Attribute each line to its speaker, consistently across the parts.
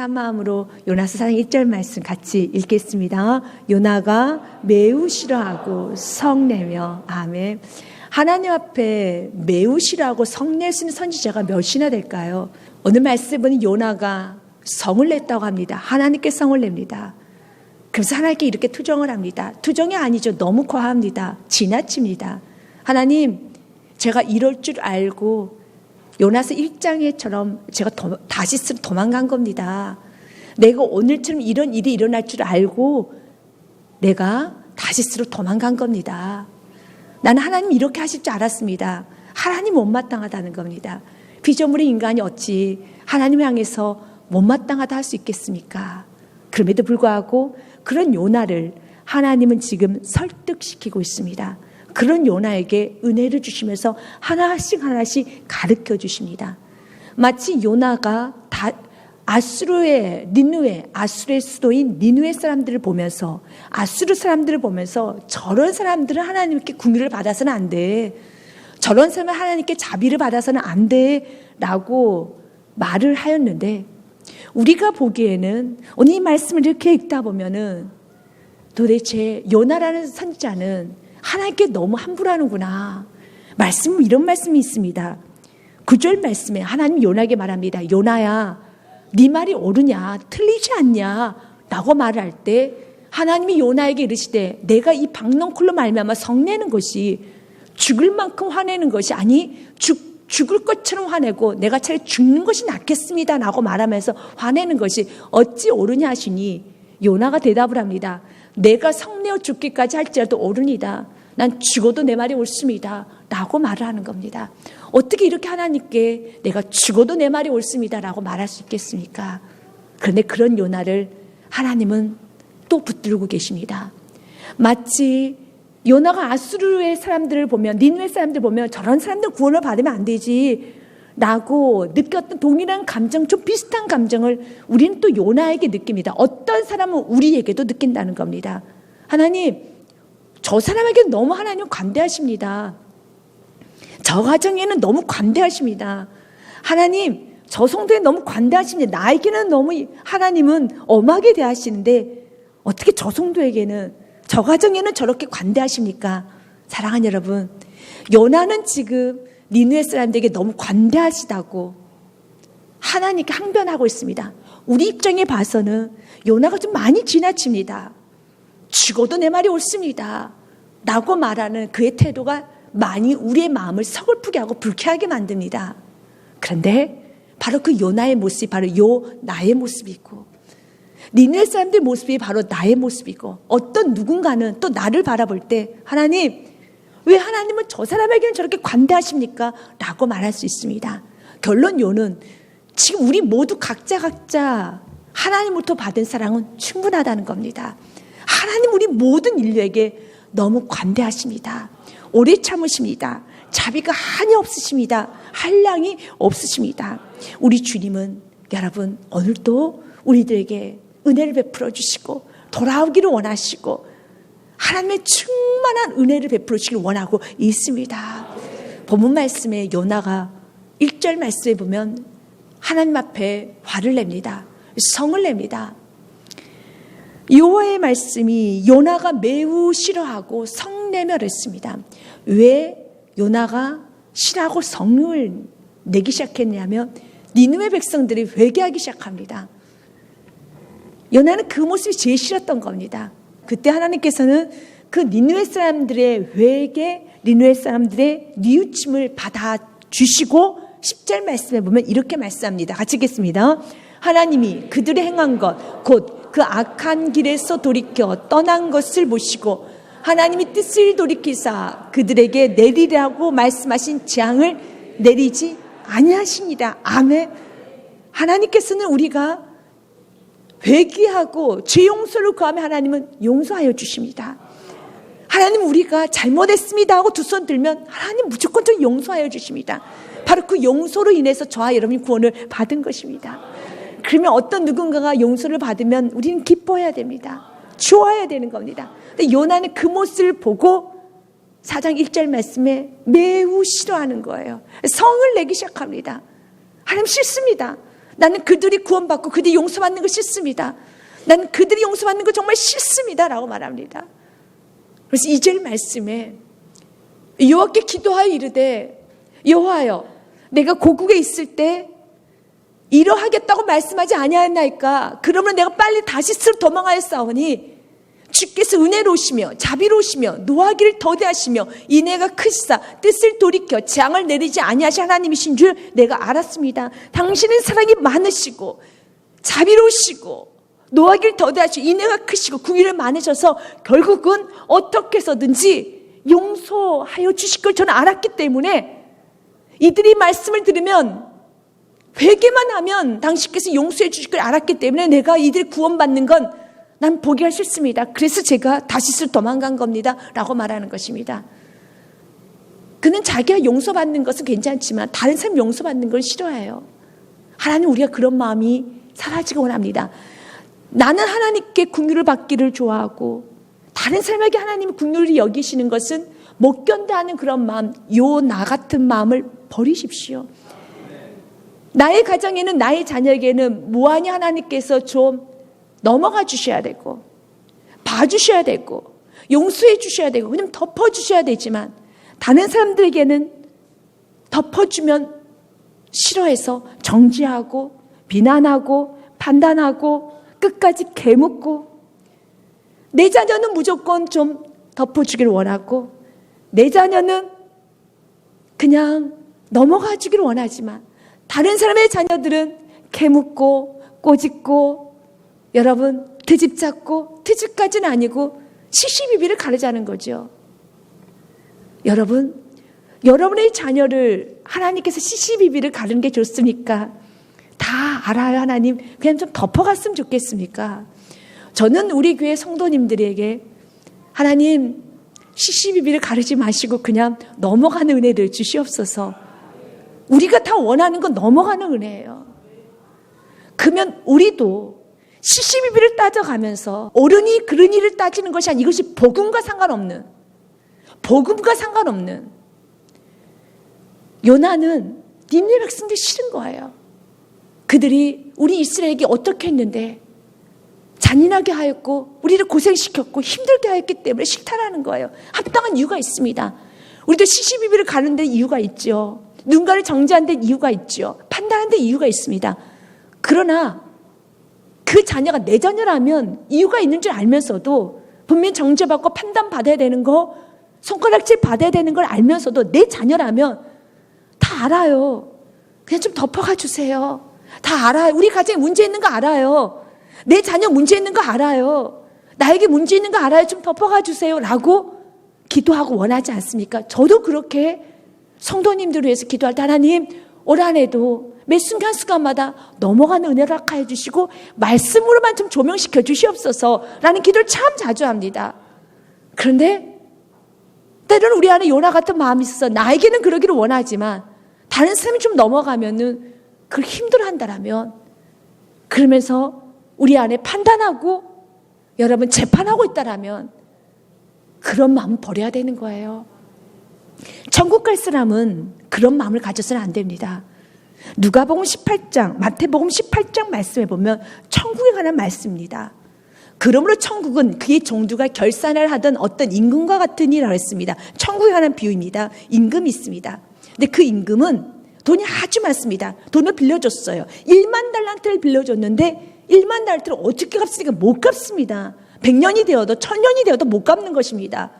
Speaker 1: 한 마음으로 요나서 4장 1절 말씀 같이 읽겠습니다. 요나가 매우 싫어하고 성내며. 아멘. 하나님 앞에 매우 싫어하고 성낼 수 있는 선지자가 몇이나 될까요? 오늘 말씀은 요나가 성을 냈다고 합니다. 하나님께 성을 냅니다. 그래서 하나님께 이렇게 투정을 합니다. 투정이 아니죠. 너무 과합니다. 지나칩니다. 하나님, 제가 이럴 줄 알고 요나서 1장에처럼 제가 다시스로 도망간 겁니다. 내가 오늘처럼 이런 일이 일어날 줄 알고 내가 다시스로 도망간 겁니다. 나는 하나님 이렇게 하실 줄 알았습니다. 하나님 못마땅하다는 겁니다. 피조물의 인간이 어찌 하나님 향해서 못마땅하다 할 수 있겠습니까? 그럼에도 불구하고 그런 요나를 하나님은 지금 설득시키고 있습니다. 그런 요나에게 은혜를 주시면서 하나씩 가르쳐 주십니다. 마치 요나가 아수르의 수도인 니느웨 사람들을 보면서 저런 사람들은 하나님께 궁유를 받아서는 안 돼. 저런 사람은 하나님께 자비를 받아서는 안 돼. 라고 말을 하였는데 우리가 보기에는 오늘 이 말씀을 이렇게 읽다 보면은 도대체 요나라는 선지자는 하나님께 너무 함부로 하는구나. 이런 말씀이 있습니다. 9절 말씀에 하나님 요나에게 말합니다. 요나야, 네 말이 옳으냐? 틀리지 않냐? 라고 말을 할 때 하나님이 요나에게 이르시되 내가 이 박넝쿨로 말미암아 성내는 것이 죽을 만큼 화내는 것이 아니 죽을 것처럼 화내고 내가 차라리 죽는 것이 낫겠습니다. 라고 말하면서 화내는 것이 어찌 옳으냐 하시니 요나가 대답을 합니다. 내가 성내어 죽기까지 할지라도 옳으니다. 난 죽어도 내 말이 옳습니다. 라고 말을 하는 겁니다. 어떻게 이렇게 하나님께 내가 죽어도 내 말이 옳습니다. 라고 말할 수 있겠습니까? 그런데 그런 요나를 하나님은 또 붙들고 계십니다. 마치 요나가 아수르의 사람들을 보면 니느웨 사람들 보면 저런 사람들 구원을 받으면 안 되지 라고 느꼈던 동일한 감정, 좀 비슷한 감정을 우리는 또 요나에게 느낍니다. 어떤 사람은 우리에게도 느낀다는 겁니다. 하나님, 저 사람에게는 너무 하나님 관대하십니다. 저 가정에는 너무 관대하십니다. 하나님, 저 성도에 너무 관대하십니다. 나에게는 너무 하나님은 엄하게 대하시는데 어떻게 저 성도에게는, 저 가정에는 저렇게 관대하십니까? 사랑하는 여러분, 요나는 지금 니느웨 사람들에게 너무 관대하시다고 하나님께 항변하고 있습니다. 우리 입장에 봐서는 요나가 좀 많이 지나칩니다. 죽어도 내 말이 옳습니다. 라고 말하는 그의 태도가 많이 우리의 마음을 서글프게 하고 불쾌하게 만듭니다. 그런데 바로 그 요나의 모습이 바로 나의 모습이고 니느웨 사람들의 모습이 바로 나의 모습이고 어떤 누군가는 또 나를 바라볼 때 하나님, 왜 하나님은 저 사람에게는 저렇게 관대하십니까? 라고 말할 수 있습니다. 결론 요는 지금 우리 모두 각자 하나님으로부터 받은 사랑은 충분하다는 겁니다. 하나님 우리 모든 인류에게 너무 관대하십니다. 오래 참으십니다. 자비가 한이 없으십니다. 한량이 없으십니다. 우리 주님은 여러분 오늘도 우리들에게 은혜를 베풀어 주시고 돌아오기를 원하시고 하나님의 충만한 은혜를 베풀어 주시길 원하고 있습니다. 본문 말씀에 요나가 1절 말씀에 보면 하나님 앞에 화를 냅니다. 성을 냅니다. 여호와의 말씀이 요나가 매우 싫어하고 성내며 그랬습니다. 왜 요나가 싫어하고 성을 내기 시작했냐면 니느웨 백성들이 회개하기 시작합니다. 요나는 그 모습이 제일 싫었던 겁니다. 그때 하나님께서는 그 니느웨 사람들의 회개, 니느웨 사람들의 뉘우침을 받아주시고 10절 말씀에 보면 이렇게 말씀합니다. 같이 읽겠습니다. 하나님이 그들의 행한 것, 곧 그 악한 길에서 돌이켜 떠난 것을 보시고 하나님이 뜻을 돌이키사 그들에게 내리라고 말씀하신 재앙을 내리지 아니하십니다. 아멘. 하나님께서는 우리가 회개하고 죄 용서를 구하면 하나님은 용서하여 주십니다. 하나님 우리가 잘못했습니다 하고 두 손 들면 하나님 무조건 저 용서하여 주십니다. 바로 그 용서로 인해서 저와 여러분이 구원을 받은 것입니다. 그러면 어떤 누군가가 용서를 받으면 우리는 기뻐해야 됩니다. 좋아해야 되는 겁니다. 근데 요나는 그 모습을 보고 4장 1절 말씀에 매우 싫어하는 거예요. 성을 내기 시작합니다. 하나님 싫습니다. 나는 그들이 구원받고 그들이 용서받는 거 싫습니다. 나는 그들이 용서받는 거 정말 싫습니다. 라고 말합니다. 그래서 2절 말씀에 여호와께 기도하여 이르되 여호와여 내가 고국에 있을 때 이러하겠다고 말씀하지 아니하였나이까. 그러면 내가 빨리 다시 스스로 도망하였사오니 주께서 은혜로우시며 자비로우시며 노하기를 더디하시며 인애가 크시사 뜻을 돌이켜 재앙을 내리지 아니하신 하나님이신 줄 내가 알았습니다. 당신은 사랑이 많으시고 자비로우시고 노하기를 더디하시고 인애가 크시고 궁유를 많으셔서 결국은 어떻게 해서든지 용서하여 주실 걸 저는 알았기 때문에 이들이 말씀을 들으면 회개만 하면 당신께서 용서해 주실 걸 알았기 때문에 내가 이들이 구원받는 건 난 보기가 싫습니다. 그래서 제가 다시스 도망간 겁니다. 라고 말하는 것입니다. 그는 자기가 용서받는 것은 괜찮지만 다른 사람 용서받는 걸 싫어해요. 하나님 우리가 그런 마음이 사라지기 원합니다. 나는 하나님께 긍휼을 받기를 좋아하고 다른 사람에게 하나님이 긍휼히 여기시는 것은 못 견뎌하는 그런 마음, 나 같은 마음을 버리십시오. 나의 가정에는 나의 자녀에게는 무한히 하나님께서 좀 넘어가 주셔야 되고 봐주셔야 되고 용서해 주셔야 되고 그냥 덮어주셔야 되지만 다른 사람들에게는 덮어주면 싫어해서 정죄하고 비난하고 판단하고 끝까지 개묻고 내 자녀는 무조건 좀 덮어주길 원하고 내 자녀는 그냥 넘어가 주기를 원하지만 다른 사람의 자녀들은 개묻고 꼬집고 여러분 트집 잡고 트집까지는 아니고 시시비비를 가르자는 거죠. 여러분 여러분의 자녀를 하나님께서 시시비비를 가르는 게 좋습니까? 다 알아요 하나님 그냥 좀 덮어갔으면 좋겠습니까? 저는 우리 교회 성도님들에게 하나님 시시비비를 가르지 마시고 그냥 넘어가는 은혜를 주시옵소서. 우리가 다 원하는 건 넘어가는 은혜예요. 그러면 우리도 시시비비를 따져가면서 옳으니 그르니를 따지는 것이 아니라 이것이 복음과 상관없는 요나는 니느웨 백성들이 싫은 거예요. 그들이 우리 이스라엘에게 어떻게 했는데 잔인하게 하였고 우리를 고생시켰고 힘들게 하였기 때문에 싫다라는 거예요. 합당한 이유가 있습니다. 우리도 시시비비를 가는 데 이유가 있죠. 누군가를 정죄하는 데 이유가 있죠. 판단하는 데 이유가 있습니다. 그러나 그 자녀가 내 자녀라면 이유가 있는 줄 알면서도 분명히 정죄받고 판단받아야 되는 거 손가락질 받아야 되는 걸 알면서도 내 자녀라면 다 알아요. 그냥 좀 덮어가 주세요. 다 알아요. 우리 가정에 문제 있는 거 알아요. 내 자녀 문제 있는 거 알아요. 나에게 문제 있는 거 알아요. 좀 덮어가 주세요. 라고 기도하고 원하지 않습니까? 저도 그렇게 성도님들을 위해서 기도할 때 하나님 올 한 해도 매 순간순간마다 넘어가는 은혜를 허락하여 주시고 말씀으로만 좀 조명시켜 주시옵소서 라는 기도를 참 자주 합니다. 그런데 때로는 우리 안에 요나 같은 마음이 있어서 나에게는 그러기를 원하지만 다른 사람이 좀 넘어가면은 그걸 힘들어한다라면 그러면서 우리 안에 판단하고 여러분 재판하고 있다라면 그런 마음을 버려야 되는 거예요. 천국 갈 사람은 그런 마음을 가져서는 안 됩니다. 누가복음 18장, 마태복음 18장 말씀에 보면 천국에 관한 말씀입니다. 그러므로 천국은 그의 종두가 결산을 하던 어떤 임금과 같으니라고 했습니다. 천국에 관한 비유입니다. 임금이 있습니다. 근데 그 임금은 돈이 아주 많습니다. 돈을 빌려줬어요. 1만 달란트를 빌려줬는데 1만 달란트를 어떻게 갚습니까? 못 갚습니다. 100년이 되어도 1000년이 되어도 못 갚는 것입니다.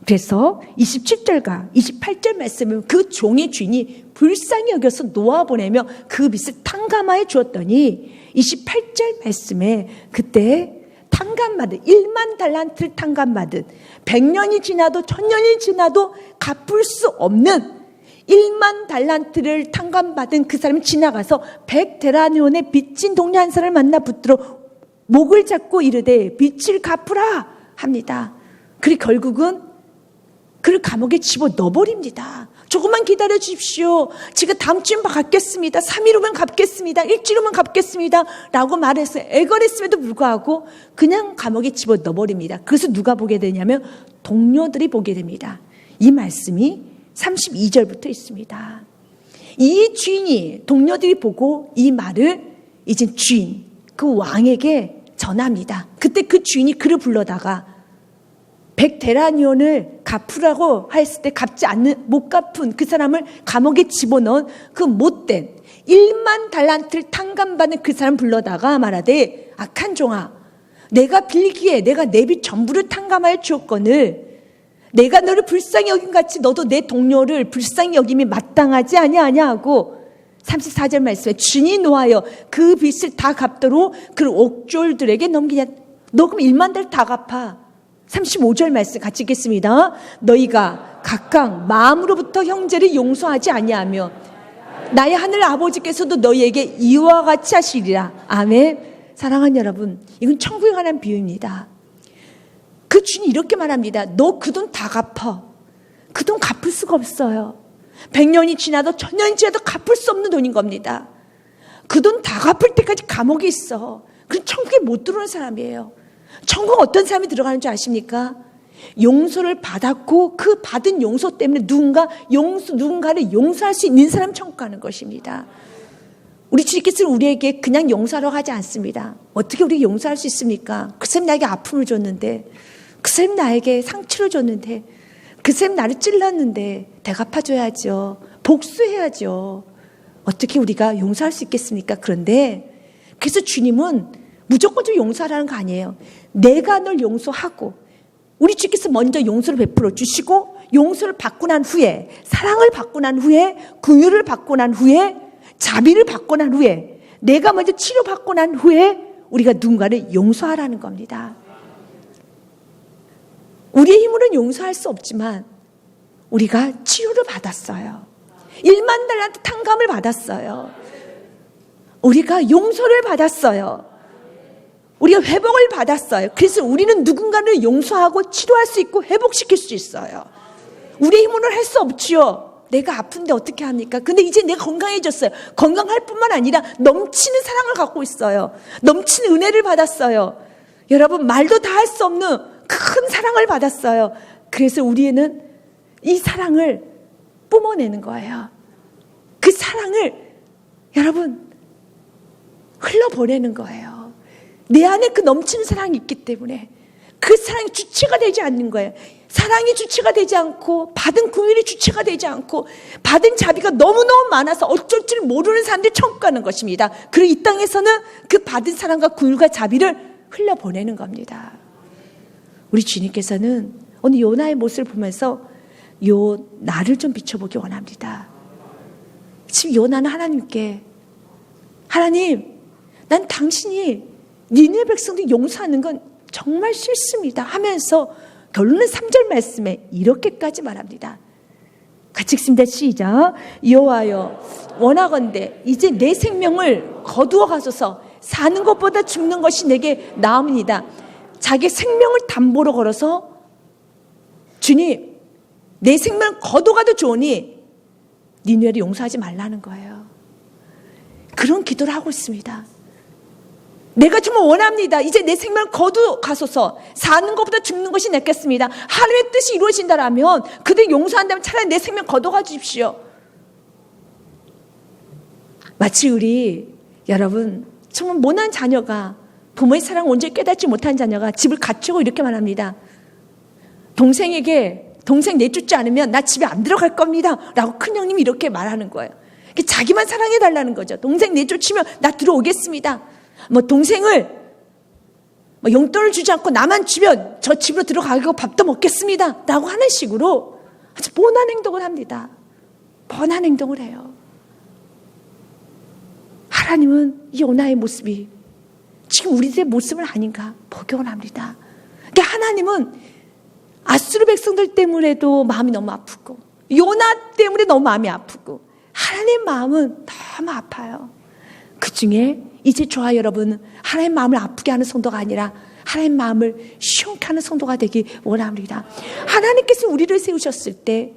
Speaker 1: 그래서 27절과 28절 말씀은 그 종의 주인이 불쌍히 여겨서 놓아보내며 그 빚을 탕감하여 주었더니 28절 말씀에 그때 탕감받은 1만 달란트를 탕감받은 100년이 지나도 1000년이 지나도 갚을 수 없는 1만 달란트를 탕감받은 그 사람이 지나가서 100데나리온의 빚진 동료 한 사람을 만나 붙들어 목을 잡고 이르되 빚을 갚으라 합니다. 그리고 결국은 그를 감옥에 집어 넣어버립니다. 조금만 기다려 주십시오. 제가 다음 주에 갚겠습니다. 3일 후면 갚겠습니다. 일주일 후면 갚겠습니다. 라고 말해서 애걸했음에도 불구하고 그냥 감옥에 집어 넣어버립니다. 그래서 누가 보게 되냐면 동료들이 보게 됩니다. 이 말씀이 32절부터 있습니다. 이 주인이 동료들이 보고 이 말을 이제 주인, 그 왕에게 전합니다. 그때 그 주인이 그를 불러다가 100데나리온을 갚으라고 했을 때 못 갚은 그 사람을 감옥에 집어넣은 그 못된 1만 달란트를 탕감받은 그 사람 불러다가 말하되, 악한 종아, 내가 빌기에 내가 내 빚 전부를 탕감하여 주었거늘 내가 너를 불쌍히 여긴 같이 너도 내 동료를 불쌍히 여김이 마땅하지 아니하냐 하고 34절 말씀에 주인이 노하여 그 빚을 다 갚도록 그 옥졸들에게 넘기냐. 너 그럼 1만 달러 다 갚아. 35절 말씀 같이 읽겠습니다. 너희가 각각 마음으로부터 형제를 용서하지 아니하며 나의 하늘 아버지께서도 너희에게 이와 같이 하시리라. 아멘. 사랑하는 여러분, 이건 천국에 관한 비유입니다. 그 주인이 이렇게 말합니다. 너 그 돈 다 갚아. 그 돈 갚을 수가 없어요. 100년이 지나도 1000년이 지나도 갚을 수 없는 돈인 겁니다. 그 돈 다 갚을 때까지 감옥에 있어. 그럼 천국에 못 들어오는 사람이에요. 천국 어떤 사람이 들어가는 줄 아십니까? 용서를 받았고 그 받은 용서 때문에 누군가를 용서할 수 있는 사람 천국 가는 것입니다. 우리 주님께서는 우리에게 그냥 용서하라고 하지 않습니다. 어떻게 우리가 용서할 수 있습니까? 그 사람이 나에게 아픔을 줬는데, 그 사람이 나에게 상처를 줬는데, 그 사람이 나를 찔렀는데 대갚아줘야죠. 복수해야죠. 어떻게 우리가 용서할 수 있겠습니까? 그런데 그래서 주님은 무조건 좀 용서하라는 거 아니에요. 내가 널 용서하고, 우리 주께서 먼저 용서를 베풀어 주시고, 용서를 받고 난 후에, 사랑을 받고 난 후에, 긍휼을 받고 난 후에, 자비를 받고 난 후에, 내가 먼저 치료받고 난 후에 우리가 누군가를 용서하라는 겁니다. 우리의 힘으로는 용서할 수 없지만 우리가 치료를 받았어요. 1만 달란트 탕감을 받았어요. 우리가 용서를 받았어요. 우리가 회복을 받았어요. 그래서 우리는 누군가를 용서하고 치료할 수 있고 회복시킬 수 있어요. 우리의 힘으로는 할 수 없지요. 내가 아픈데 어떻게 합니까? 근데 이제 내가 건강해졌어요. 건강할 뿐만 아니라 넘치는 사랑을 갖고 있어요. 넘치는 은혜를 받았어요. 여러분, 말도 다 할 수 없는 큰 사랑을 받았어요. 그래서 우리는 이 사랑을 뿜어내는 거예요. 그 사랑을 여러분 흘러보내는 거예요. 내 안에 그 넘치는 사랑이 있기 때문에 그 사랑이 주체가 되지 않는 거예요. 사랑이 주체가 되지 않고, 받은 긍휼이 주체가 되지 않고, 받은 자비가 너무너무 많아서 어쩔 줄 모르는 사람들이 천국 가는 것입니다. 그리고 이 땅에서는 그 받은 사랑과 긍휼과 자비를 흘려보내는 겁니다. 우리 주님께서는 오늘 요나의 모습을 보면서 나를 좀 비춰보기 원합니다. 지금 요나는 하나님께, 하나님, 난 당신이 니네 백성들 용서하는 건 정말 싫습니다 하면서 결론은 3절 말씀에 이렇게까지 말합니다. 같이 읽습니다. 시작. 여호와여, 원하건대 이제 내 생명을 거두어 가소서. 사는 것보다 죽는 것이 내게 나음이니이다. 자기 생명을 담보로 걸어서, 주님, 내 생명을 거둬가도 좋으니 니네를 용서하지 말라는 거예요. 그런 기도를 하고 있습니다. 내가 정말 원합니다. 이제 내 생명을 거두 가소서. 사는 것보다 죽는 것이 낫겠습니다. 하나님의 뜻이 이루어진다라면, 그들 용서한다면 차라리 내 생명 거둬가 주십시오. 마치 우리 여러분, 정말 모난 자녀가, 부모의 사랑을 온전히 깨닫지 못한 자녀가 집을 갖추고 이렇게 말합니다. 동생에게, 동생 내쫓지 않으면 나 집에 안 들어갈 겁니다 라고 큰형님이 이렇게 말하는 거예요. 자기만 사랑해달라는 거죠. 동생 내쫓으면 나 들어오겠습니다. 동생을 용돈을 주지 않고 나만 주면 저 집으로 들어가고 밥도 먹겠습니다 라고 하는 식으로 아주 뻔한 행동을 합니다. 뻔한 행동을 해요. 하나님은 이 요나의 모습이 지금 우리들의 모습은 아닌가 보기 원합니다. 그러니까 하나님은 아수르 백성들 때문에도 마음이 너무 아프고, 요나 때문에 너무 마음이 아프고, 하나님의 마음은 너무 아파요. 그 중에 이제 저와 여러분은 하나님의 마음을 아프게 하는 성도가 아니라 하나님의 마음을 시원케 하는 성도가 되기 원합니다. 하나님께서 우리를 세우셨을 때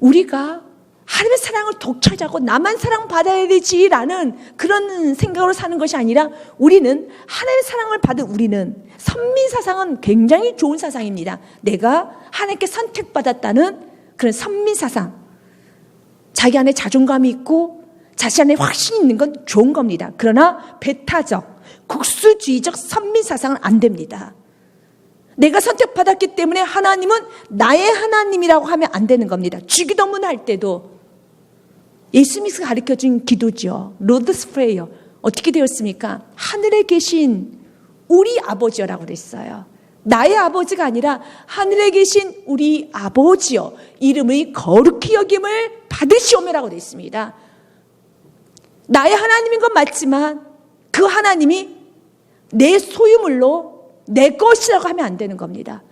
Speaker 1: 우리가 하나님의 사랑을 독차지하고 나만 사랑받아야 되지라는 그런 생각으로 사는 것이 아니라, 우리는 하나님의 사랑을 받은 우리는, 선민사상은 굉장히 좋은 사상입니다. 내가 하나님께 선택받았다는 그런 선민사상, 자기 안에 자존감이 있고 자신 안에 확신이 있는 건 좋은 겁니다. 그러나 배타적, 국수주의적 선민사상은 안 됩니다. 내가 선택받았기 때문에 하나님은 나의 하나님이라고 하면 안 되는 겁니다. 주기도문 할 때도 예수님이 가르쳐준 기도죠. 로드스 프레이어. 어떻게 되었습니까? 하늘에 계신 우리 아버지여라고 그랬어요. 나의 아버지가 아니라 하늘에 계신 우리 아버지여, 이름의 거룩히 여김을 받으시오며라고 되어 있습니다. 나의 하나님인 건 맞지만 그 하나님이 내 소유물로 내 것이라고 하면 안 되는 겁니다.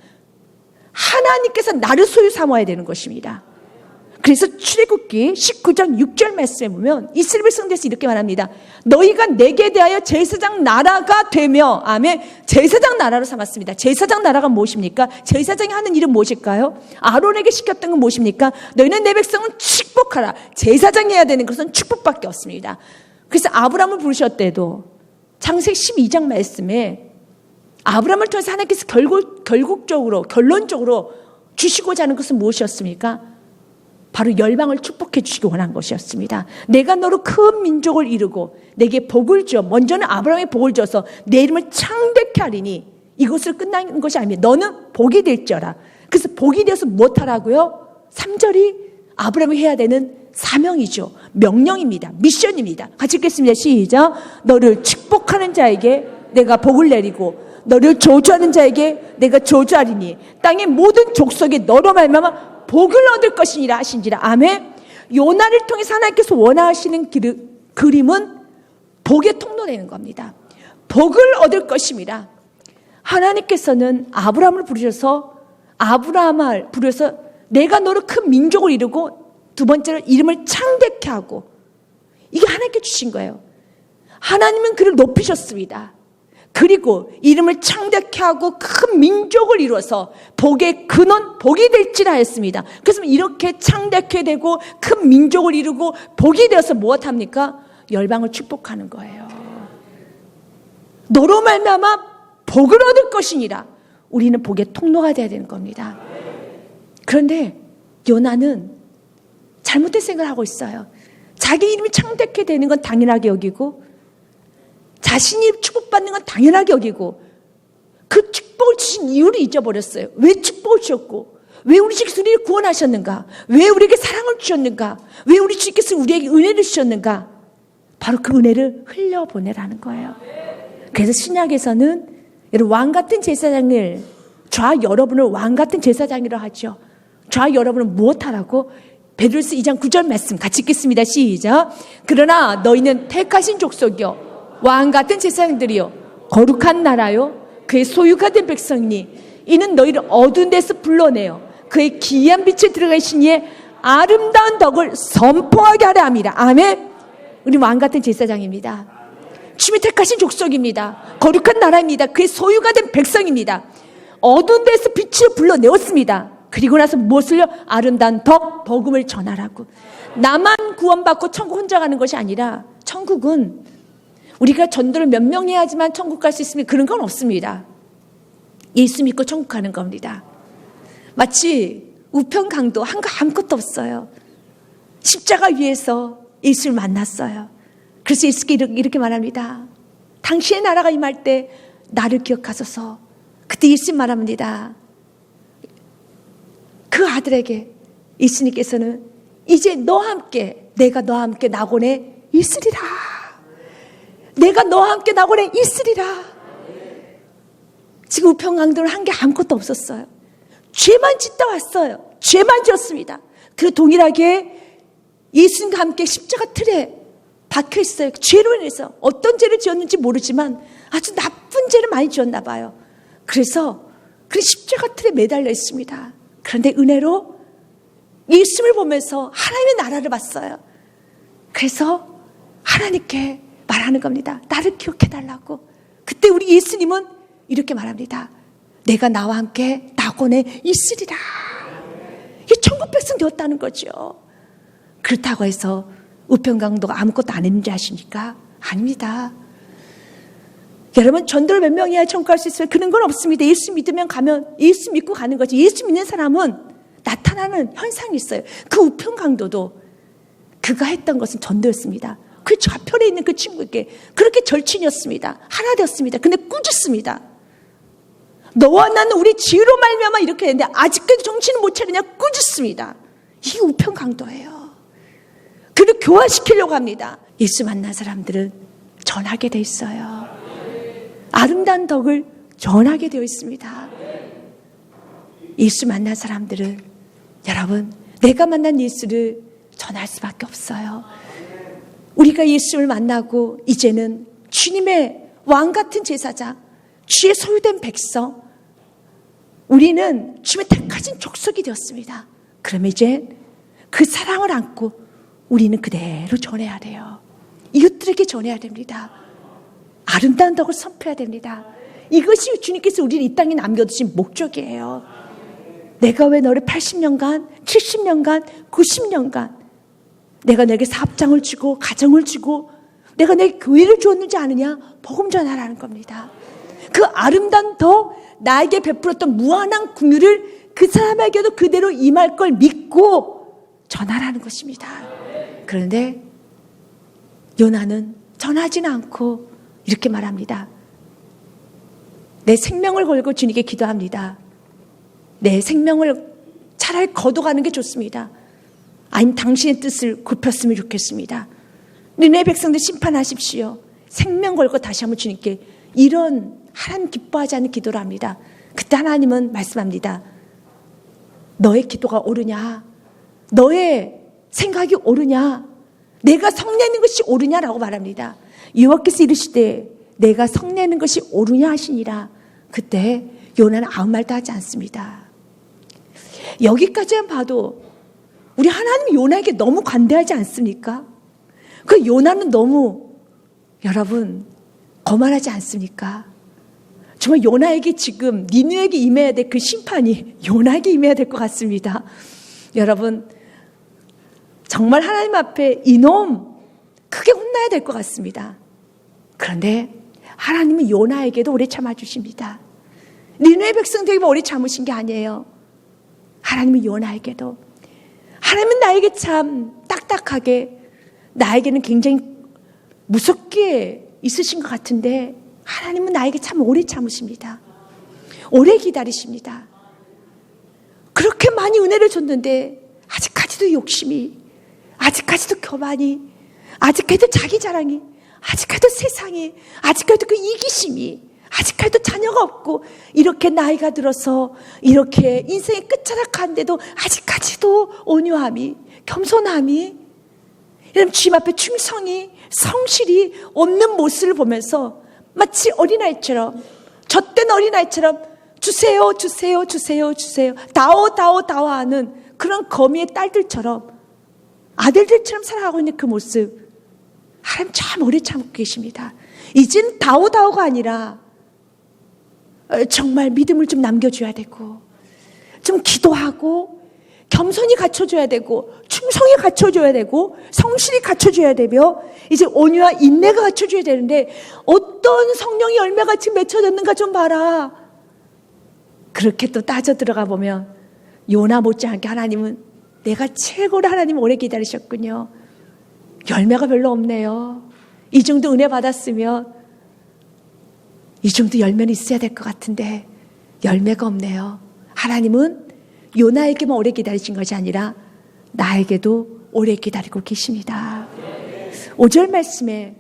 Speaker 1: 하나님께서 나를 소유 삼아야 되는 것입니다. 그래서 출애굽기 19장 6절 말씀에 보면 이스라엘 백성들에서 이렇게 말합니다. 너희가 내게 대하여 제사장 나라가 되며, 아멘, 제사장 나라로 삼았습니다. 제사장 나라가 무엇입니까? 제사장이 하는 일은 무엇일까요? 아론에게 시켰던 건 무엇입니까? 너희는 내 백성은 축복하라. 제사장이 해야 되는 것은 축복밖에 없습니다. 그래서 아브라함을 부르셨대도 창세기 12장 말씀에 아브라함을 통해서 하나님께서 결론적으로 주시고자 하는 것은 무엇이었습니까? 바로 열방을 축복해 주시기 원한 것이었습니다. 내가 너로 큰 민족을 이루고 내게 복을 주어, 먼저는 아브라함에 복을 줘서 내 이름을 창대케 하리니, 이것으로 끝나는 것이 아닙니다. 너는 복이 될지어라. 그래서 복이 되어서 무엇하라고요? 3절이 아브라함이 해야 되는 사명이죠. 명령입니다. 미션입니다. 같이 읽겠습니다. 시작. 너를 축복하는 자에게 내가 복을 내리고 너를 저주하는 자에게 내가 저주하리니 땅의 모든 족속이 너로 말미암아 복을 얻을 것이니라 하신지라. 아멘. 요나를 통해서 하나님께서 원하시는 그림은 복의 통로되는 겁니다. 복을 얻을 것입니다. 하나님께서는 아브라함을 부르셔서 내가 너로 큰 민족을 이루고, 두 번째로 이름을 창대케 하고, 이게 하나님께 주신 거예요. 하나님은 그를 높이셨습니다. 그리고 이름을 창대케 하고 큰 민족을 이루어서 복의 근원, 복이 될지라 하였습니다. 그래서 이렇게 창대케 되고 큰 민족을 이루고 복이 되어서 무엇합니까? 열방을 축복하는 거예요. 너로 말미암아 복을 얻을 것이니라. 우리는 복의 통로가 되어야 되는 겁니다. 그런데 요나는 잘못된 생각을 하고 있어요. 자기 이름이 창대케 되는 건 당연하게 여기고, 자신이 축복받는 건 당연하게 여기고, 그 축복을 주신 이유를 잊어버렸어요. 왜 축복을 주셨고, 왜 우리 주께서 우리를 구원하셨는가, 왜 우리에게 사랑을 주셨는가, 왜 우리 주께서 우리에게 은혜를 주셨는가. 바로 그 은혜를 흘려보내라는 거예요. 그래서 신약에서는 왕같은 제사장을, 저와 여러분을 왕같은 제사장이라 하죠. 저와 여러분은 무엇하라고? 베드로서 2장 9절 말씀 같이 읽겠습니다. 시작. 그러나 너희는 택하신 족속이요 왕같은 제사장들이요 거룩한 나라요 그의 소유가 된 백성이니, 이는 너희를 어두운 데서 불러내어 그의 기이한 빛에 들어가신 이의 아름다운 덕을 선포하게 하려 함이라. 아멘. 우리 왕같은 제사장입니다. 주님이 택하신 족속입니다. 거룩한 나라입니다. 그의 소유가 된 백성입니다. 어두운 데서 빛을 불러내었습니다. 그리고 나서 무엇을요? 아름다운 덕, 복음을 전하라고. 나만 구원받고 천국 혼자 가는 것이 아니라, 천국은 우리가 전도를 몇 명 해야지만 천국 갈 수 있으면 그런 건 없습니다. 예수 믿고 천국 가는 겁니다. 마치 우편강도 한 거 아무것도 없어요. 십자가 위에서 예수를 만났어요. 그래서 예수께 이렇게 말합니다. 당신의 나라가 임할 때 나를 기억하소서. 그때 예수님 말합니다. 그 아들에게 예수님께서는 이제 너와 함께, 내가 너와 함께 낙원에 있으리라. 내가 너와 함께 낙원에 있으리라. 지금 우편강도는 한 게 아무것도 없었어요. 죄만 짓다 왔어요. 죄만 지었습니다. 그 동일하게 예수님과 함께 십자가 틀에 박혀 있어요. 죄로 인해서 어떤 죄를 지었는지 모르지만 아주 나쁜 죄를 많이 지었나 봐요. 그래서 그 십자가 틀에 매달려 있습니다. 그런데 은혜로 예수님을 보면서 하나님의 나라를 봤어요. 그래서 하나님께 말하는 겁니다. 나를 기억해달라고. 그때 우리 예수님은 이렇게 말합니다. 내가 나와 함께 낙원에 있으리라. 이게 천국 백성 되었다는 거죠. 그렇다고 해서 우편강도가 아무것도 안 했는지 아십니까? 아닙니다. 여러분, 전도를 몇 명 해야 천국 갈 수 있어요? 그런 건 없습니다. 예수 믿으면 가면 예수 믿고 가는 거지. 예수 믿는 사람은 나타나는 현상이 있어요. 그 우편강도도 그가 했던 것은 전도였습니다. 그 좌편에 있는 그 친구에게 그렇게 절친이었습니다. 하나 되었습니다. 근데 꾸짖습니다. 너와 나는 우리 지혜로 말미암아 이렇게 했는데 아직까지 정신을 못 차리냐 꾸짖습니다. 이게 우편 강도예요. 그를 교화시키려고 합니다. 예수 만난 사람들은 전하게 돼 있어요. 아름다운 덕을 전하게 되어 있습니다. 예수 만난 사람들은 여러분 내가 만난 예수를 전할 수밖에 없어요. 우리가 예수를 만나고 이제는 주님의 왕 같은 제사장, 주의 소유된 백성, 우리는 주님의 택하신 족속이 되었습니다. 그러면 이제 그 사랑을 안고 우리는 그대로 전해야 돼요. 이웃들에게 전해야 됩니다. 아름다운 덕을 선포해야 됩니다. 이것이 주님께서 우리를 이 땅에 남겨두신 목적이에요. 내가 왜 너를 80년간, 70년간, 90년간 내가 너에게 사업장을 주고 가정을 주고 내가 내 교회를 주었는지 아느냐? 복음 전하라는 겁니다. 그 아름다운 덕, 나에게 베풀었던 무한한 긍휼을 그 사람에게도 그대로 임할 걸 믿고 전하라는 것입니다. 그런데 요나는 전하지는 않고 이렇게 말합니다. 내 생명을 걸고 주님께 기도합니다. 내 생명을 차라리 거둬가는 게 좋습니다. 아니면 당신의 뜻을 굽혔으면 좋겠습니다. 니네 백성들 심판하십시오. 생명 걸고 다시 한번 주님께 이런 하나님 기뻐하지 않는 기도를 합니다. 그때 하나님은 말씀합니다. 너의 기도가 옳으냐? 너의 생각이 옳으냐? 내가 성내는 것이 옳으냐라고 말합니다. 여호와께서 이르시되 내가 성내는 것이 옳으냐 하시니라. 그때 요나는 아무 말도 하지 않습니다. 여기까지만 봐도 우리 하나님 요나에게 너무 관대하지 않습니까? 그 요나는 너무 여러분 거만하지 않습니까? 정말 요나에게 지금 니느웨에게 임해야 될 그 심판이 요나에게 임해야 될 것 같습니다. 여러분 정말 하나님 앞에 이놈 크게 혼나야 될 것 같습니다. 그런데 하나님은 요나에게도 오래 참아주십니다. 니느웨 백성들에게 오래 참으신 게 아니에요. 하나님은 요나에게도 하나님은 나에게 참 딱딱하게 나에게는 굉장히 무섭게 있으신 것 같은데 하나님은 나에게 참 오래 참으십니다. 오래 기다리십니다. 그렇게 많이 은혜를 줬는데 아직까지도 욕심이, 아직까지도 교만이, 아직까지도 자기 자랑이, 아직까지도 세상이, 아직까지도 그 이기심이, 아직까지도 자녀가 없고 이렇게 나이가 들어서 이렇게 인생의 끝자락 가는데도 아직까지도 온유함이, 겸손함이, 이런 주님 앞에 충성이, 성실이 없는 모습을 보면서 마치 어린아이처럼, 젖된 어린아이처럼 주세요, 주세요, 주세요, 주세요, 다오, 다오, 다오 하는 그런 거미의 딸들처럼 아들들처럼 살아가고 있는 그 모습 하나님 참 오래 참고 계십니다. 이젠 다오, 다오가 아니라 정말 믿음을 좀 남겨줘야 되고 좀 기도하고 겸손히 갖춰줘야 되고 충성이 갖춰줘야 되고 성실히 갖춰줘야 되며 이제 온유와 인내가 갖춰줘야 되는데 어떤 성령의 열매가 지금 맺혀졌는가 좀 봐라. 그렇게 또 따져 들어가 보면 요나 못지않게 하나님은 내가 최고로 하나님 오래 기다리셨군요. 열매가 별로 없네요. 이 정도 은혜 받았으면 이 정도 열매는 있어야 될 것 같은데 열매가 없네요. 하나님은 요나에게만 오래 기다리신 것이 아니라 나에게도 오래 기다리고 계십니다. 5절 말씀에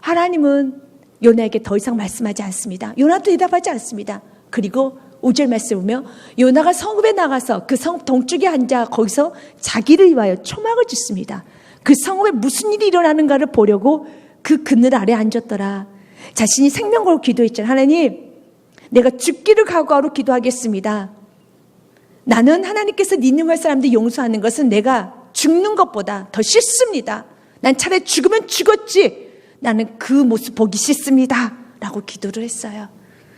Speaker 1: 하나님은 요나에게 더 이상 말씀하지 않습니다. 요나도 대답하지 않습니다. 그리고 5절 말씀을 보면 요나가 성읍에 나가서 그 성읍 동쪽에 앉아 거기서 자기를 위하여 초막을 짓습니다. 그 성읍에 무슨 일이 일어나는가를 보려고 그 그늘 아래 앉았더라. 자신이 생명 걸고 기도했잖아요. 하나님, 내가 죽기를 각오하고 기도하겠습니다. 나는 하나님께서 니느웨 사람들 용서하는 것은 내가 죽는 것보다 더 싫습니다. 난 차라리 죽으면 죽었지. 나는 그 모습 보기 싫습니다. 라고 기도를 했어요.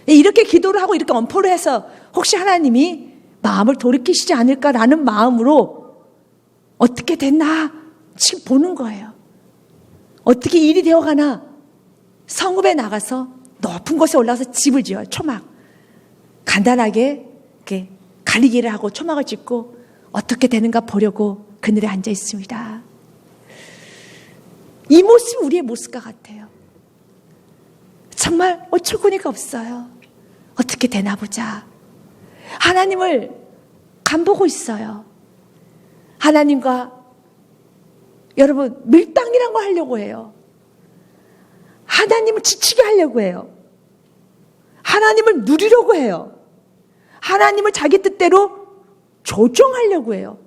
Speaker 1: 이렇게 기도를 하고 이렇게 엄포를 해서 혹시 하나님이 마음을 돌이키시지 않을까라는 마음으로 어떻게 됐나 지금 보는 거예요. 어떻게 일이 되어가나 성읍에 나가서 높은 곳에 올라가서 집을 지어요. 초막. 간단하게 이렇게 가리기를 하고 초막을 짓고 어떻게 되는가 보려고 그늘에 앉아 있습니다. 이 모습이 우리의 모습과 같아요. 정말 어처구니가 없어요. 어떻게 되나 보자. 하나님을 간보고 있어요. 하나님과 여러분 밀당이란 걸 하려고 해요. 하나님을 지치게 하려고 해요. 하나님을 누리려고 해요. 하나님을 자기 뜻대로 조종하려고 해요.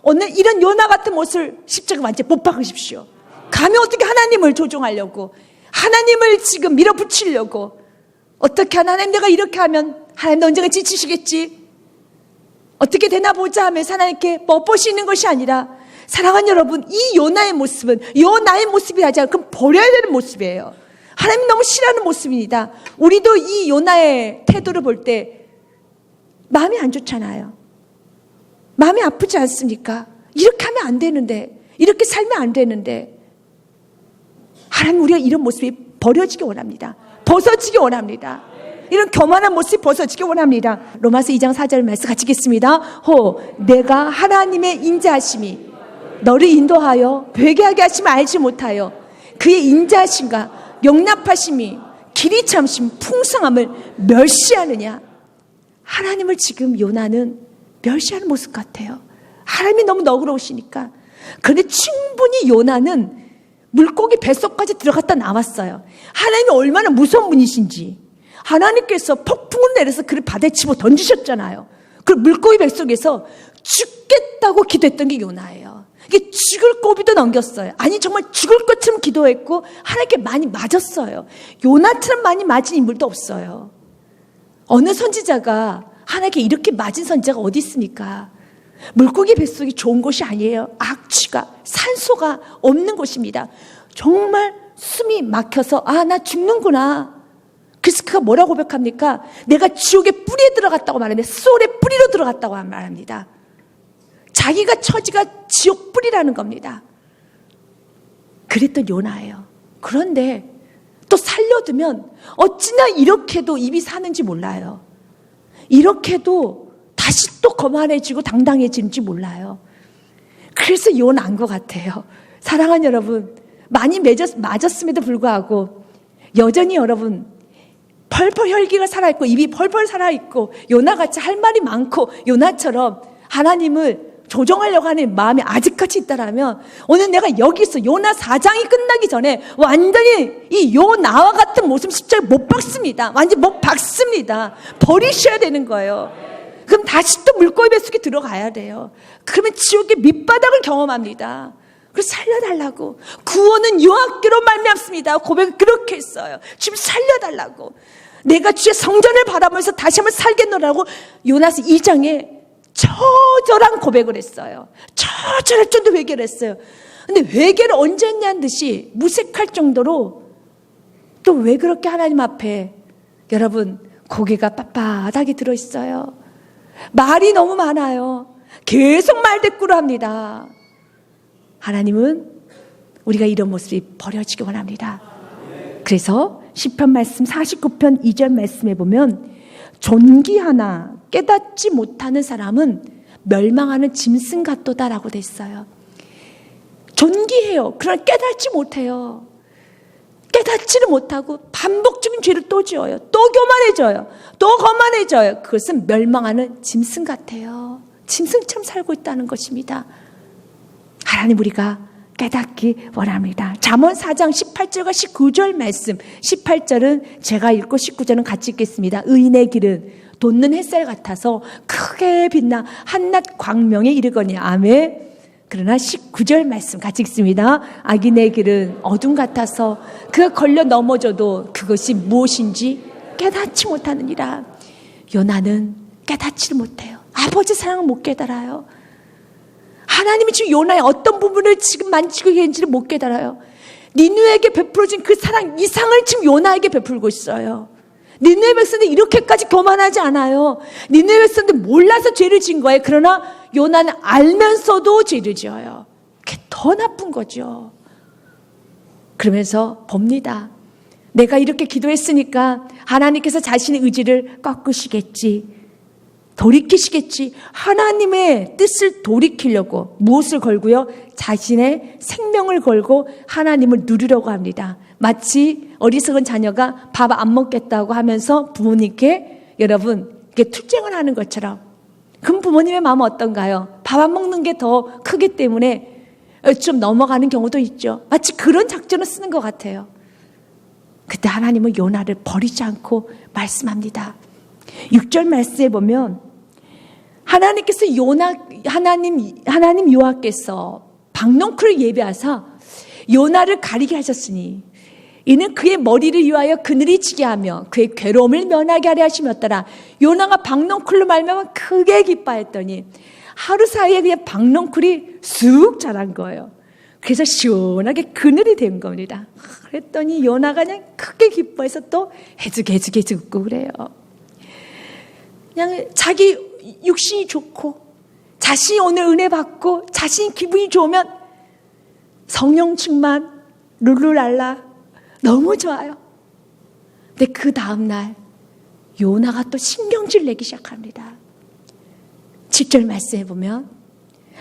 Speaker 1: 오늘 이런 요나 같은 모습을 십자가 완전히 못 박으십시오. 감히 어떻게 하나님을 조종하려고, 하나님을 지금 밀어붙이려고, 어떻게 하나님 내가 이렇게 하면 하나님 언젠가 지치시겠지, 어떻게 되나 보자 하면서 하나님께 뻣뻣이 것이 아니라, 사랑하는 여러분, 이 요나의 모습은 요나의 모습이 하지 않고 그럼 버려야 되는 모습이에요. 하나님 너무 싫어하는 모습입니다. 우리도 이 요나의 태도를 볼 때 마음이 안 좋잖아요. 마음이 아프지 않습니까? 이렇게 하면 안 되는데, 이렇게 살면 안 되는데, 하나님 우리가 이런 모습이 버려지기 원합니다. 벗어지기 원합니다. 이런 교만한 모습이 벗어지기 원합니다. 로마서 2장 4절 말씀 같이 읽겠습니다. 내가 하나님의 인자하심이 너를 인도하여 회개하게 하심을 알지 못하여 그의 인자하심과 용납하심이 길이 참심 풍성함을 멸시하느냐. 하나님을 지금 요나는 멸시하는 모습 같아요. 하나님이 너무 너그러우시니까. 그런데 충분히 요나는 물고기 뱃속까지 들어갔다 나왔어요. 하나님이 얼마나 무서운 분이신지. 하나님께서 폭풍을 내려서 그를 바다에 집어 던지셨잖아요. 그 물고기 뱃속에서 죽겠다고 기도했던 게 요나예요. 이게 죽을 고비도 넘겼어요. 아니 정말 죽을 것처럼 기도했고 하나님께 많이 맞았어요. 요나처럼 많이 맞은 인물도 없어요. 어느 선지자가 하나님께 이렇게 맞은 선지자가 어디 있습니까? 물고기 뱃속이 좋은 곳이 아니에요. 악취가, 산소가 없는 곳입니다. 정말 숨이 막혀서 나 죽는구나. 그래서 그가 뭐라고 고백합니까? 내가 지옥의 뿌리에 들어갔다고 말합니다. 소울의 뿌리로 들어갔다고 말합니다. 자기가 처지가 지옥 뿌리라는 겁니다. 그랬던 요나예요. 그런데 또 살려두면 어찌나 이렇게도 입이 사는지 몰라요. 이렇게도 다시 또 거만해지고 당당해지는지 몰라요. 그래서 요나인 것 같아요. 사랑하는 여러분, 많이 맞았음에도 불구하고 여전히 여러분 펄펄 혈기가 살아있고 입이 펄펄 살아있고 요나같이 할 말이 많고 요나처럼 하나님을 조정하려고 하는 마음이 아직까지 있다라면 오늘 내가 여기서 요나 4장이 끝나기 전에 완전히 이 요나와 같은 모습 십자가에 못 박습니다. 완전히 못 박습니다. 버리셔야 되는 거예요. 그럼 다시 또 물고기 뱃속에 들어가야 돼요. 그러면 지옥의 밑바닥을 경험합니다. 그래서 살려달라고. 구원은 여호와께로 말미암습니다. 고백을 그렇게 했어요. 지금 살려달라고. 내가 주의 성전을 바라보면서 다시 한번 살겠노라고 요나서 2장에 처절한 고백을 했어요. 처절할 정도로 회개를 했어요. 근데 회개를 언제 했냐는 듯이 무색할 정도로 또 왜 그렇게 하나님 앞에 여러분 고개가 빳빳하게 들어있어요. 말이 너무 많아요. 계속 말대꾸를 합니다. 하나님은 우리가 이런 모습이 버려지기 원합니다. 그래서 시편 말씀 49편 2절 말씀에 보면 존귀하나 깨닫지 못하는 사람은 멸망하는 짐승 같도다라고 돼 있어요. 존귀해요. 그러나 깨닫지 못해요. 깨닫지를 못하고 반복적인 죄를 또 지어요. 또 교만해져요. 또 거만해져요. 그것은 멸망하는 짐승 같아요. 짐승처럼 살고 있다는 것입니다. 하나님 우리가 깨닫기 원합니다. 잠언 4장 18절과 19절 말씀. 18절은 제가 읽고 19절은 같이 읽겠습니다. 의인의 길은 돋는 햇살 같아서 크게 빛나 한낮 광명에 이르거니. 아멘. 그러나 19절 말씀 같이 읽습니다. 악인의 길은 어둠 같아서 그가 걸려 넘어져도 그것이 무엇인지 깨닫지 못하느니라. 요나는 깨닫지를 못해요. 아버지 사랑을 못 깨달아요. 하나님이 지금 요나의 어떤 부분을 지금 만지고 계신지를 못 깨달아요. 니느웨에게 베풀어진 그 사랑 이상을 지금 요나에게 베풀고 있어요. 니느웨 백성들이 이렇게까지 교만하지 않아요. 니느웨 백성들이 몰라서 죄를 지은 거예요. 그러나 요나는 알면서도 죄를 지어요. 그게 더 나쁜 거죠. 그러면서 봅니다. 내가 이렇게 기도했으니까 하나님께서 자신의 의지를 꺾으시겠지. 돌이키시겠지. 하나님의 뜻을 돌이키려고 무엇을 걸고요? 자신의 생명을 걸고 하나님을 누리려고 합니다. 마치 어리석은 자녀가 밥 안 먹겠다고 하면서 부모님께 여러분 이렇게 투쟁을 하는 것처럼. 그럼 부모님의 마음은 어떤가요? 밥 안 먹는 게 더 크기 때문에 좀 넘어가는 경우도 있죠. 마치 그런 작전을 쓰는 것 같아요. 그때 하나님은 요나를 버리지 않고 말씀합니다. 6절 말씀에 보면 하나님께서 하나님 여호와께서 박넝쿨을 예비하사 요나를 가리게 하셨으니 이는 그의 머리를 위하여 그늘이 지게 하며 그의 괴로움을 면하게 하려 하심이었더라. 요나가 박넝쿨로 말미암아 크게 기뻐했더니 하루 사이에 그냥 박넝쿨이 쑥 자란 거예요. 그래서 시원하게 그늘이 된 겁니다. 그랬더니 요나가 그냥 크게 기뻐해서 또 해죽 웃고 그래요. 그냥 자기 육신이 좋고 자신이 오늘 은혜 받고 자신이 기분이 좋으면 성령 충만 룰루랄라 너무 좋아요. 근데 그 다음날 요나가 또 신경질 내기 시작합니다. 7절 말씀해 보면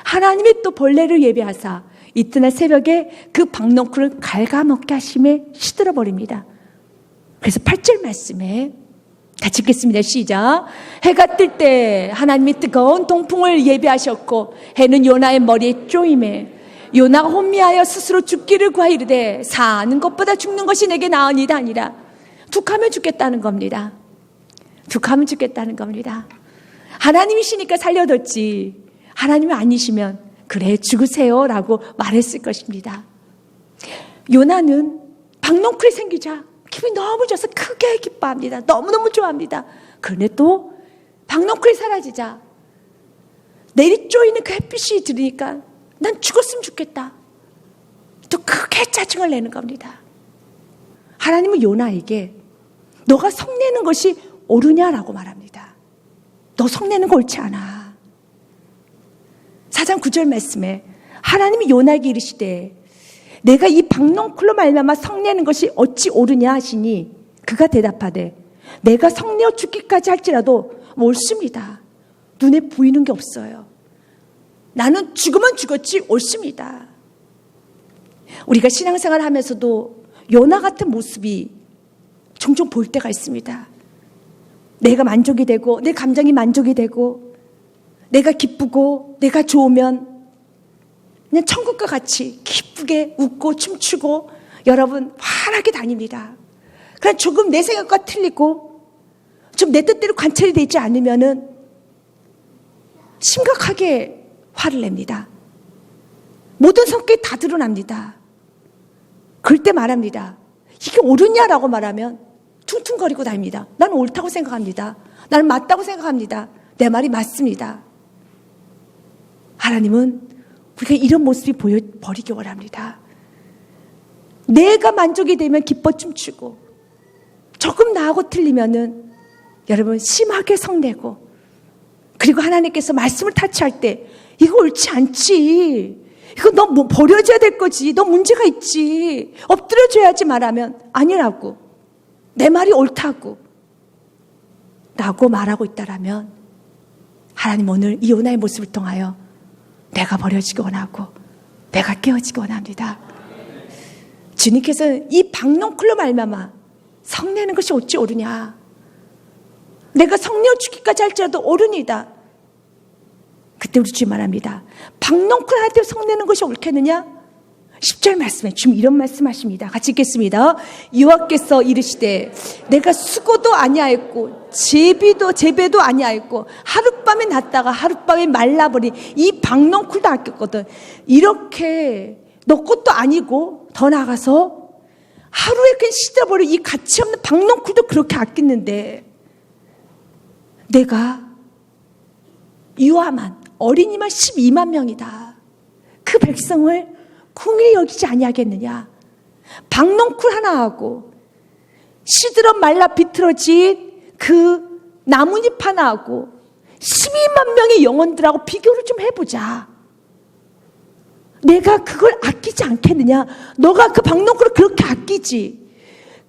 Speaker 1: 하나님이 또 벌레를 예비하사 이튿날 새벽에 그 박넝쿨을 갉아먹게 하심에 시들어 버립니다. 그래서 8절 말씀에 같이 읽겠습니다. 시작. 해가 뜰 때 하나님이 뜨거운 동풍을 예비하셨고 해는 요나의 머리에 쪼임에 요나가 혼미하여 스스로 죽기를 구하이르되 사는 것보다 죽는 것이 내게 나으니라 아니라 툭하면 죽겠다는 겁니다. 툭하면 죽겠다는 겁니다. 하나님이시니까 살려뒀지 하나님이 아니시면 그래 죽으세요 라고 말했을 것입니다. 요나는 박넝쿨이 생기자 기분이 너무 좋아서 크게 기뻐합니다. 너무너무 좋아합니다. 그런데 또 박넝쿨이 사라지자 내리쪼이는 그 햇빛이 들으니까 난 죽었으면 좋겠다. 또 크게 짜증을 내는 겁니다. 하나님은 요나에게 너가 성내는 것이 옳으냐라고 말합니다. 너 성내는 거 옳지 않아. 4장 9절 말씀에 하나님이 요나에게 이르시되 내가 이 박넝쿨로 말미암아 성내는 것이 어찌 옳으냐 하시니 그가 대답하되 내가 성내어 죽기까지 할지라도 옳습니다. 눈에 보이는 게 없어요. 나는 죽으면 죽었지 옳습니다. 우리가 신앙생활 하면서도 요나 같은 모습이 종종 보일 때가 있습니다. 내가 만족이 되고 내 감정이 만족이 되고 내가 기쁘고 내가 좋으면 그냥 천국과 같이 기쁘게 웃고 춤추고 여러분 환하게 다닙니다. 그러나 조금 내 생각과 틀리고 좀 내 뜻대로 관찰이 되지 않으면은 심각하게 화를 냅니다. 모든 성격이 다 드러납니다. 그럴 때 말합니다. 이게 옳으냐라고 말하면 퉁퉁거리고 다닙니다. 나는 옳다고 생각합니다. 나는 맞다고 생각합니다. 내 말이 맞습니다. 하나님은 우리가 이런 모습이 보여버리기 원합니다. 내가 만족이 되면 기뻐 춤추고 조금 나하고 틀리면은 여러분 심하게 성내고 그리고 하나님께서 말씀을 타치할 때 이거 옳지 않지. 이거 너 뭐 버려져야 될 거지. 너 문제가 있지. 엎드려줘야지 말하면 아니라고. 내 말이 옳다고. 라고 말하고 있다라면 하나님 오늘 이 요나의 모습을 통하여 내가 버려지기 원하고 내가 깨어지기 원합니다. 주님께서 이 박넝쿨로 말미암아 성내는 것이 어찌 옳으냐. 내가 성내어 죽기까지 할지라도 옳으니다. 그때 우리 주님 말합니다. 박넝쿨 하나한테 성내는 것이 옳겠느냐? 10절 말씀에 주님 이런 말씀하십니다. 같이 읽겠습니다. 여호와께서 이르시되 내가 수고도 아니하였고 재배도 아니하였고 하룻밤에 났다가 하룻밤에 말라버린 이 박넝쿨도 아꼈거든. 이렇게 너 것도 아니고 더 나아가서 하루에 그냥 시들어버린 이 가치 없는 박넝쿨도 그렇게 아꼈는데 내가 유아만 어린이만 12만 명이다. 그 백성을 궁히 여기지 아니하겠느냐. 박넝쿨 하나하고 시들어 말라 비틀어진 그 나뭇잎 하나하고 12만 명의 영혼들하고 비교를 좀 해보자. 내가 그걸 아끼지 않겠느냐. 너가 그 박넝쿨을 그렇게 아끼지.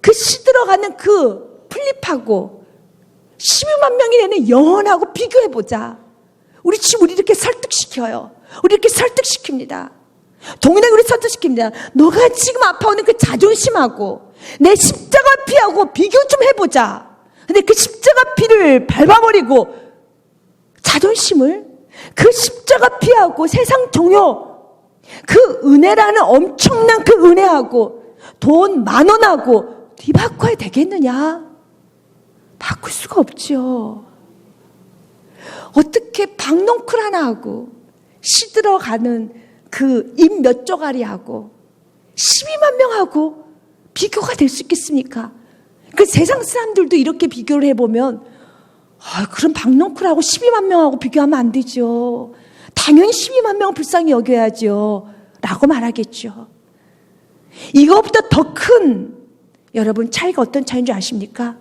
Speaker 1: 그 시들어가는 그 풀잎하고 12만 명이 되는 영혼하고 비교해보자. 우리 지금 우리 이렇게 설득시켜요. 우리 이렇게 설득시킵니다. 동일하게 우리 설득시킵니다. 너가 지금 아파오는 그 자존심하고 내 십자가 피하고 비교 좀 해보자. 근데 그 십자가 피를 밟아버리고 자존심을, 그 십자가 피하고 세상 종요, 그 은혜라는 엄청난 그 은혜하고 돈 10,000원하고 네 바꿔야 되겠느냐? 바꿀 수가 없죠. 어떻게 박농쿨 하나 하고 시들어가는 그 입 몇 조가리하고 12만 명하고 비교가 될 수 있겠습니까? 그 세상 사람들도 이렇게 비교를 해보면 그럼 박농쿨하고 12만 명하고 비교하면 안 되죠. 당연히 12만 명은 불쌍히 여겨야죠 라고 말하겠죠. 이것보다 더 큰 여러분 차이가 어떤 차이인 줄 아십니까?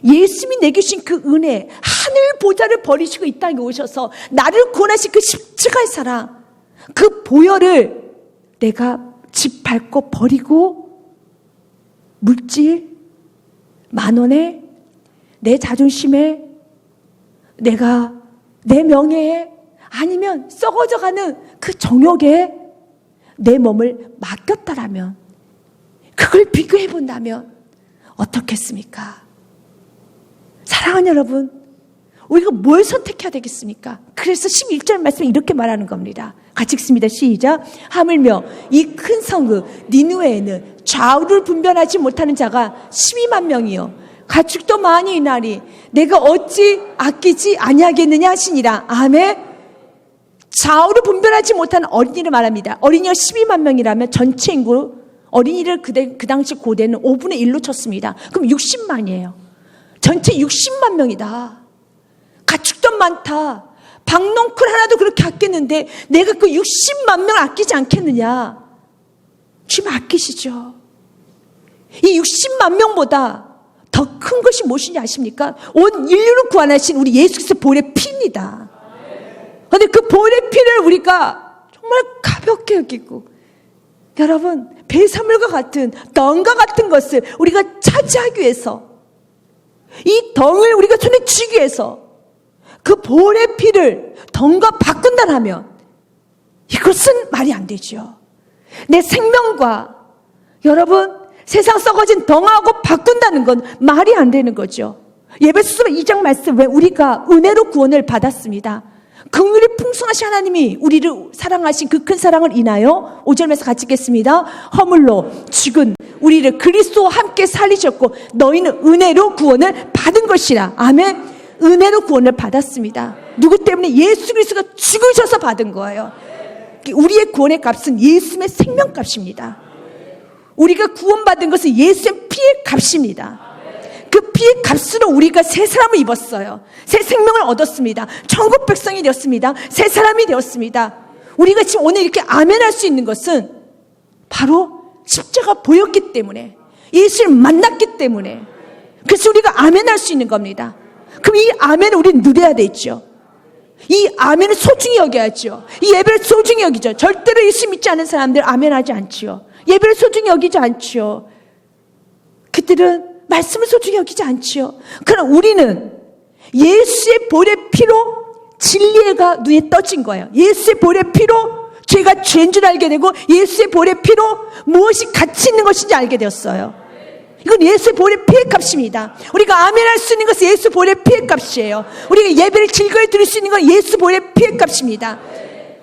Speaker 1: 예수님이 내게 주신 그 은혜, 하늘 보좌를 버리시고 이 땅에 오셔서 나를 구원하신 그 십자가의 사랑, 그 보혈을 내가 집 밟고 버리고 물질, 10,000원에, 내 자존심에, 내가 내 명예에, 아니면 썩어져가는 그 정욕에 내 몸을 맡겼다라면, 그걸 비교해 본다면 어떻겠습니까? 사랑하는 여러분, 우리가 뭘 선택해야 되겠습니까? 그래서 11절 말씀에 이렇게 말하는 겁니다. 같이 읽습니다. 시작. 하물며 이 큰 성읍 니느웨에는 좌우를 분별하지 못하는 자가 12만 명이요 가축도 많이 있나니 내가 어찌 아끼지 아니하겠느냐 하시니라. 아멘. 좌우를 분별하지 못하는 어린이를 말합니다. 어린이가 12만 명이라면 전체 인구, 어린이를 그 당시 고대는 5분의 1로 쳤습니다. 그럼 60만이에요. 전체 60만 명이다. 가축도 많다. 박농쿨 하나도 그렇게 아꼈는데 내가 그 60만 명 아끼지 않겠느냐? 주님 아끼시죠. 이 60만 명보다 더 큰 것이 무엇인지 아십니까? 온 인류를 구원하신 우리 예수 그리스도 보혈의 피입니다. 그런데 그 보혈의 피를 우리가 정말 가볍게 여기고, 여러분, 배설물과 같은 덩과 같은 것을 우리가 차지하기 위해서, 이 덩을 우리가 손에 쥐기 위해서 그 보혈의 피를 덩과 바꾼다면 이것은 말이 안 되죠. 내 생명과 여러분 세상 썩어진 덩하고 바꾼다는 건 말이 안 되는 거죠. 예배소서 2장 말씀, 왜 우리가 은혜로 구원을 받았습니다. 긍휼이 풍성하신 하나님이 우리를 사랑하신 그 큰 사랑을 인하여 5절 말씀 같이 읽겠습니다. 허물로 죽은 우리를 그리스도와 함께 살리셨고 너희는 은혜로 구원을 받은 것이라. 아멘. 은혜로 구원을 받았습니다. 누구 때문에? 예수 그리스도가 죽으셔서 받은 거예요. 우리의 구원의 값은 예수님의 생명값입니다. 우리가 구원받은 것은 예수의 피의 값입니다. 그 피의 값으로 우리가 새 사람을 입었어요. 새 생명을 얻었습니다. 천국 백성이 되었습니다. 새 사람이 되었습니다. 우리가 지금 오늘 이렇게 아멘할 수 있는 것은 바로 십자가 보였기 때문에, 예수를 만났기 때문에, 그래서 우리가 아멘할 수 있는 겁니다. 그럼 이 아멘을 우리는 누려야 되죠. 이 아멘을 소중히 여겨야죠. 이 예배를 소중히 여기죠. 절대로 예수 믿지 않은 사람들 아멘하지 않지요. 예배를 소중히 여기지 않지요. 그들은 말씀을 소중히 여기지 않지요. 그러나 우리는 예수의 보혈의 피로 진리가 눈에 떠진 거예요. 예수의 보혈의 피로 죄가 죄인 줄 알게 되고, 예수의 보혈의 피로 무엇이 가치 있는 것인지 알게 되었어요. 이건 예수의 보혈의 피의 값입니다. 우리가 아멘할 수 있는 것은 예수 보혈의 피의 값이에요. 우리가 예배를 즐거이 드릴 수 있는 건 예수 보혈의 피의 값입니다.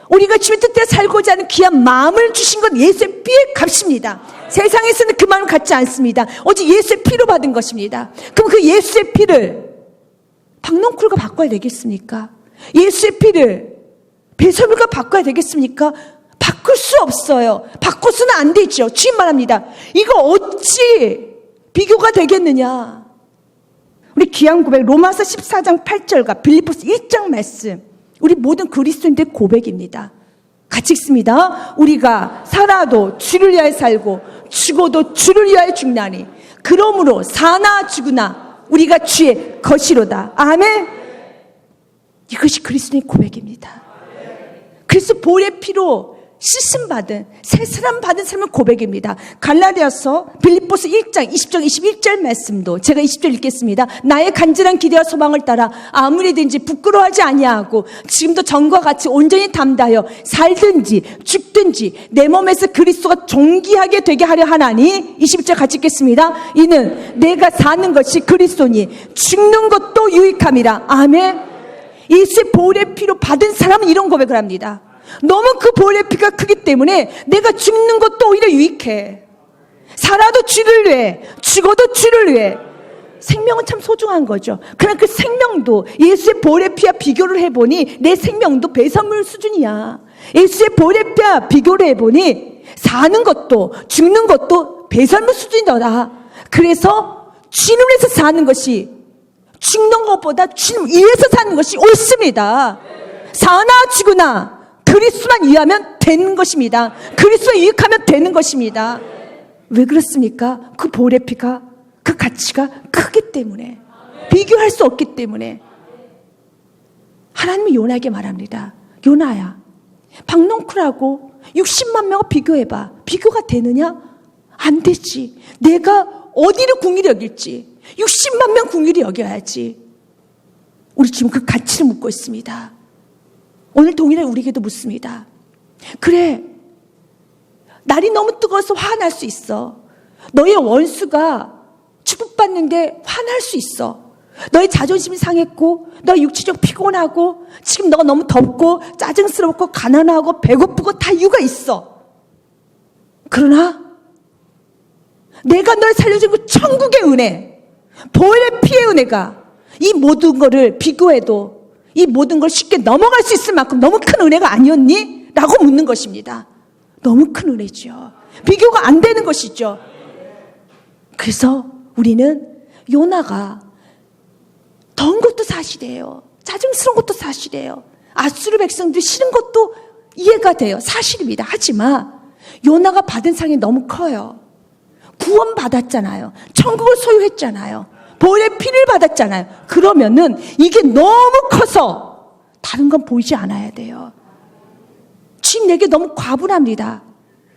Speaker 1: 우리가 주의 뜻대로 살고자 하는 귀한 마음을 주신 건 예수의 피의 값입니다. 세상에서는 그 마음을 갖지 않습니다. 오직 예수의 피로 받은 것입니다. 그럼 그 예수의 피를 박농쿨과 바꿔야 되겠습니까? 예수의 피를 배설물과 바꿔야 되겠습니까? 바꿀 수 없어요. 바꿔서는 안 되죠. 주님 말합니다. 이거 어찌 비교가 되겠느냐? 우리 귀한 고백 로마서 14장 8절과 빌립보서 1장 말씀, 우리 모든 그리스도인들의 고백입니다. 같이 읽습니다. 우리가 살아도 주를 위하여 살고 죽어도 주를 위하여 죽나니 그러므로 사나 죽으나 우리가 주의 것이로다. 아멘. 이것이 그리스도의 고백입니다. 그래서 보혈의 피로 씻음받은 새 사람 받은 삶의 고백입니다. 갈라디아서 빌립보서 1장 20절 21절 말씀도 제가 20절 읽겠습니다. 나의 간절한 기대와 소망을 따라 아무리든지 부끄러워하지 아니하고 지금도 전과 같이 온전히 담대하여 살든지 죽든지 내 몸에서 그리스도가 존귀하게 되게 하려 하나니 21절 같이 읽겠습니다. 이는 내가 사는 것이 그리스도니 죽는 것도 유익함이라. 아멘. 예수의 보혈의 피로 받은 사람은 이런 고백을 합니다. 너무 그 보혈의 피가 크기 때문에 내가 죽는 것도 오히려 유익해. 살아도 주를 위해, 죽어도 주를 위해. 생명은 참 소중한 거죠. 그러나 그 생명도 예수의 보혈의 피와 비교를 해보니 내 생명도 배설물 수준이야. 예수의 보혈의 피와 비교를 해보니 사는 것도 죽는 것도 배설물 수준이더라. 그래서 주님을 위해서 사는 것이 죽는 것보다 주님 위해서 사는 것이 옳습니다. 사나 죽으나 그리스도만 위하면 되는 것입니다. 그리스도에 유익하면 되는 것입니다. 왜 그렇습니까? 그 보혈의 피가 그 가치가 크기 때문에, 비교할 수 없기 때문에. 하나님은 요나에게 말합니다. 요나야, 박농쿨하고 60만 명을 비교해봐. 비교가 되느냐? 안 되지. 내가 어디를 궁일이 여길지 60만 명 궁일이 여겨야지. 우리 지금 그 가치를 묻고 있습니다. 오늘 동일하게 우리에게도 묻습니다. 그래, 날이 너무 뜨거워서 화날 수 있어. 너의 원수가 축복받는데 화날 수 있어. 너의 자존심이 상했고, 너의 육체적 피곤하고, 지금 너가 너무 덥고 짜증스럽고 가난하고 배고프고 다 이유가 있어. 그러나 내가 널 살려준 그 천국의 은혜, 보혈의 피의 은혜가 이 모든 거를 비교해도 이 모든 걸 쉽게 넘어갈 수 있을 만큼 너무 큰 은혜가 아니었니? 라고 묻는 것입니다. 너무 큰 은혜죠. 비교가 안 되는 것이죠. 그래서 우리는 요나가 더운 것도 사실이에요. 짜증스러운 것도 사실이에요. 아수르 백성들이 싫은 것도 이해가 돼요. 사실입니다. 하지만 요나가 받은 상이 너무 커요. 구원 받았잖아요. 천국을 소유했잖아요. 보혈의 피를 받았잖아요. 그러면은 이게 너무 커서 다른 건 보이지 않아야 돼요. 주님 내게 너무 과분합니다.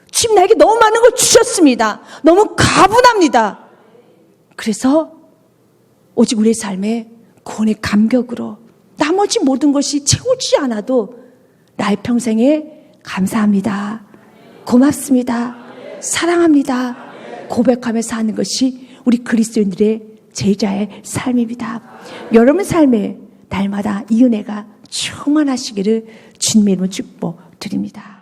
Speaker 1: 주님 나에게 너무 많은 걸 주셨습니다. 너무 과분합니다. 그래서 오직 우리의 삶에 구원의 감격으로 나머지 모든 것이 채워지지 않아도 나의 평생에 감사합니다. 고맙습니다. 사랑합니다. 고백하면서 하는 것이 우리 그리스도인들의 제자의 삶입니다. 여러분 삶에 날마다 이 은혜가 충만하시기를 주님의 이름으로 축복드립니다.